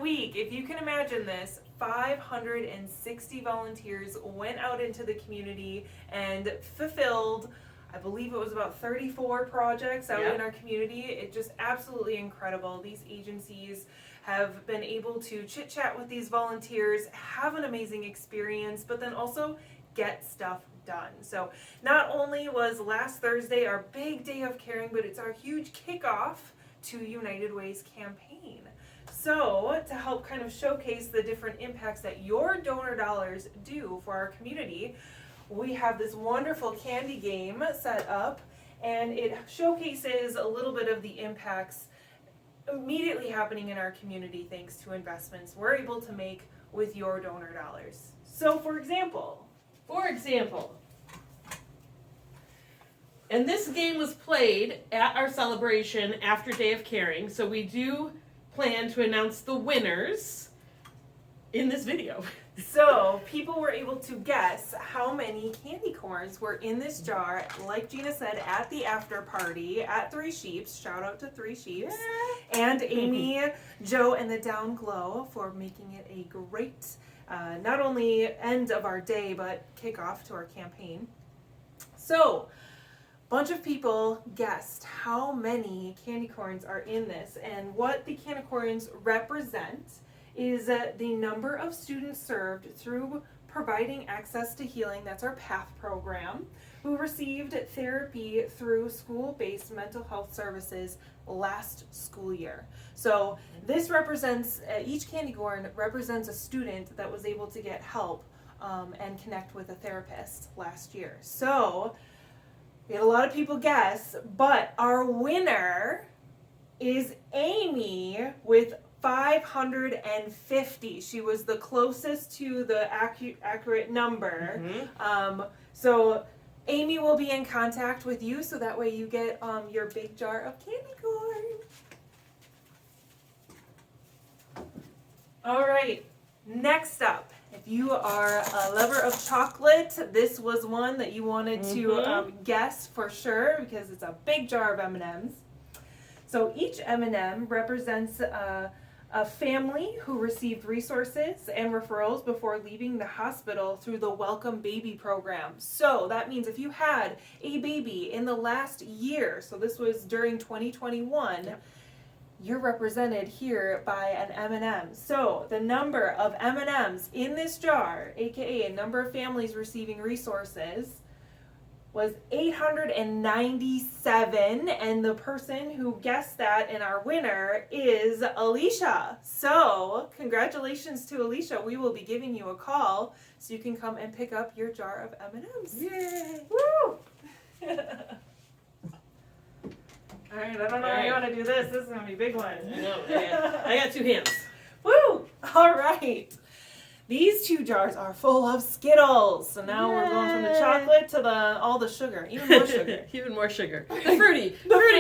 week, if you can imagine this, 560 volunteers went out into the community and fulfilled, I believe it was about 34 projects out in our community. It's just absolutely incredible. These agencies have been able to chit-chat with these volunteers, have an amazing experience, but then also get stuff done. So not only was last Thursday our big day of caring, but it's our huge kickoff to United Way's campaign. So to help kind of showcase the different impacts that your donor dollars do for our community, we have this wonderful candy game set up, and it showcases a little bit of the impacts immediately happening in our community thanks to investments we're able to make with your donor dollars. So for example, and this game was played at our celebration after Day of Caring, so we do plan to announce the winners in this video. So people were able to guess how many candy corns were in this jar, like Gina said, at the after party at Three Sheeps. Shout out to Three Sheeps. And Amy, Joe, and the Down Glow for making it a great, not only end of our day, but kickoff to our campaign. So, bunch of people guessed how many candy corns are in this, and what the candy corns represent is the number of students served through providing access to healing, that's our PATH program, who received therapy through school-based mental health services last school year. So this represents, each candy corn represents a student that was able to get help and connect with a therapist last year. So we had a lot of people guess, but our winner is Amy with 550. She was the closest to the accurate number. So Amy will be in contact with you, so that way you get your big jar of candy corn. All right, next up, if you are a lover of chocolate, this was one that you wanted to guess for sure, because it's a big jar of M&Ms. So each M&M represents a family who received resources and referrals before leaving the hospital through the Welcome Baby program. So that means if you had a baby in the last year, so this was during 2021, you're represented here by an M&M. So the number of M&Ms in this jar, aka a number of families receiving resources, was 897, and the person who guessed that and our winner is Alicia. So congratulations to Alicia. We will be giving you a call so you can come and pick up your jar of M&Ms. Yay! Woo! All right, I don't know how you want to do this. This is going to be a big one. I know. I got two hands. Woo! All right. These two jars are full of Skittles. So now we're going from the chocolate to all the sugar. Even more sugar. Even more sugar. The fruity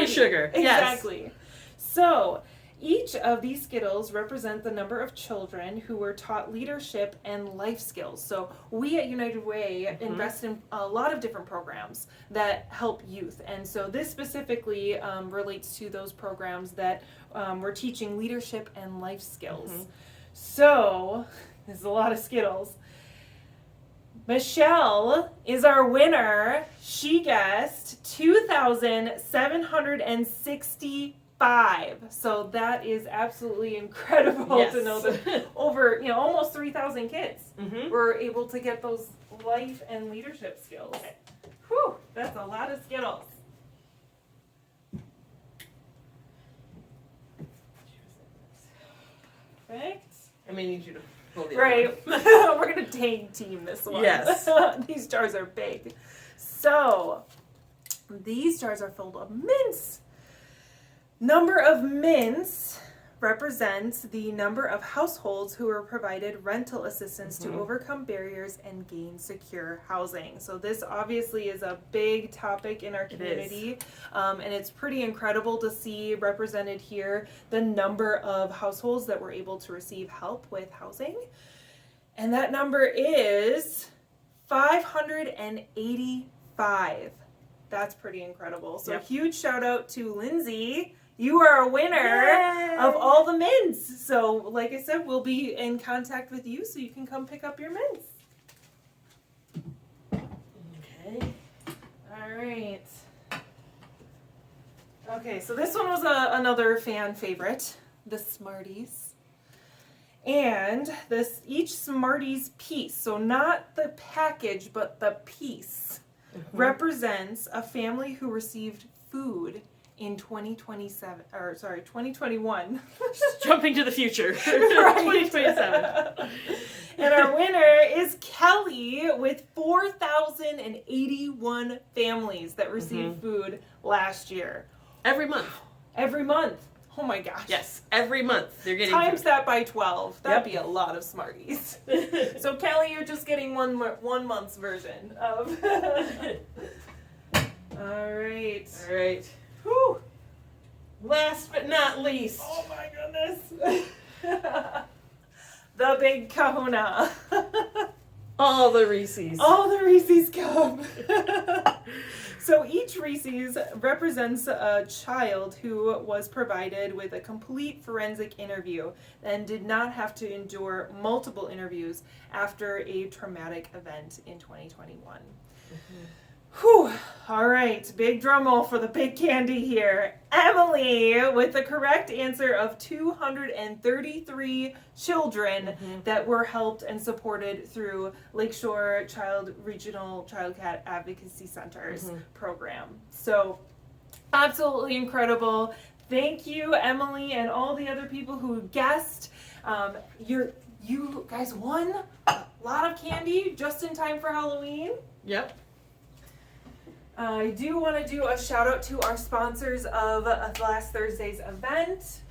sugar. Exactly. Yes. So each of these Skittles represent the number of children who were taught leadership and life skills. So we at United Way invest in a lot of different programs that help youth. And so this specifically relates to those programs that we're teaching leadership and life skills. So there's a lot of Skittles. Michelle is our winner. She guessed 2,765. So that is absolutely incredible to know that over, almost 3,000 kids were able to get those life and leadership skills. Whew, that's a lot of Skittles. Perfect. I may need you to hold the Right. We're going to tag team this one. Yes. These jars are big. So, these jars are filled with mints. Number of mints represents the number of households who were provided rental assistance to overcome barriers and gain secure housing. So this obviously is a big topic in our community, and it's pretty incredible to see represented here the number of households that were able to receive help with housing. And that number is 585. That's pretty incredible. So huge shout out to Lindsay. you are a winner Yay! of all the mints. So, like I said, we'll be in contact with you so you can come pick up your mints. Okay. All right. Okay, so this one was another fan favorite, the Smarties. And each Smarties piece, so not the package, but the piece, represents a family who received food in 2021. Jumping to the future. Right. 2027. And our winner is Kelly with 4,081 families that received food last year. Every month. Every month. Oh my gosh. Yes, every month they're getting Times food. that by 12. That'd be a lot of Smarties. So Kelly, you're just getting one month's version of. All right. All right. Whew. Last but not least. Oh my goodness. The big kahuna. All the Reese's. All the Reese's Cup. So each Reese's represents a child who was provided with a complete forensic interview and did not have to endure multiple interviews after a traumatic event in 2021. Whew. All right, big drum roll for the big candy here. Emily with the correct answer of 233 children that were helped and supported through Lakeshore Regional Child Cat Advocacy Center's program. So absolutely incredible. Thank you, Emily, and all the other people who guessed. You guys won a lot of candy just in time for Halloween. Yep. I do want to do a shout out to our sponsors of last Thursday's event.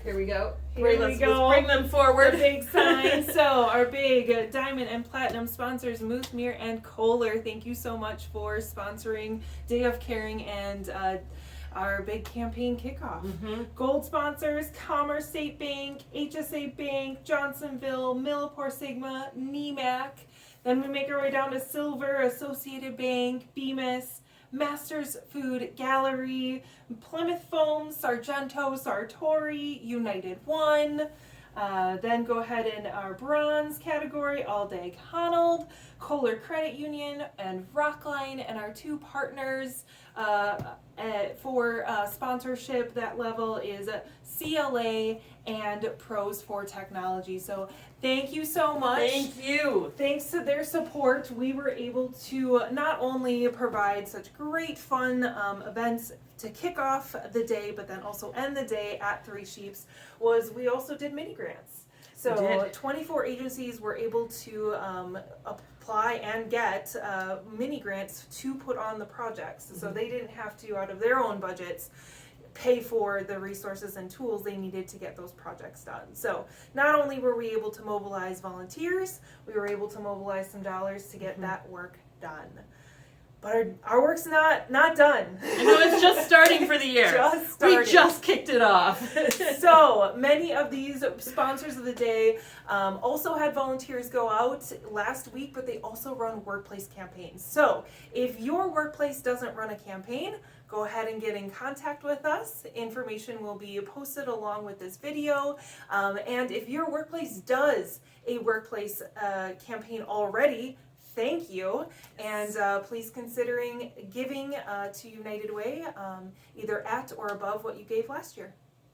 Here we go. Let's bring them forward. The big sign. So our big diamond and platinum sponsors, Moothmere and Kohler. Thank you so much for sponsoring Day of Caring and our big campaign kickoff. Gold sponsors, Commerce State Bank, HSA Bank, Johnsonville, Millipore Sigma, NEMAC. Then we make our way down to silver, Associated Bank, Bemis, Masters Food Gallery, Plymouth Foam, Sargento, Sartori, United One. Then go ahead in our bronze category, All Day Honnold, Kohler Credit Union, and Rockline, and our two partners for sponsorship. That level is CLA and Pros for Technology. So thank you so much. Thank you. Thanks to their support, we were able to not only provide such great fun events to kick off the day, but then also end the day at Three Sheeps, we also did mini grants. So 24 agencies were able to apply and get mini grants to put on the projects. So they didn't have to, out of their own budgets, pay for the resources and tools they needed to get those projects done. So not only were we able to mobilize volunteers, we were able to mobilize some dollars to get that work done. But our work's not done. I know, it's just starting for the year. We just kicked it off. So many of these sponsors of the day also had volunteers go out last week, but they also run workplace campaigns. So if your workplace doesn't run a campaign, go ahead and get in contact with us. Information will be posted along with this video. And if your workplace does a workplace campaign already, thank you, and please considering giving to United Way either at or above what you gave last year.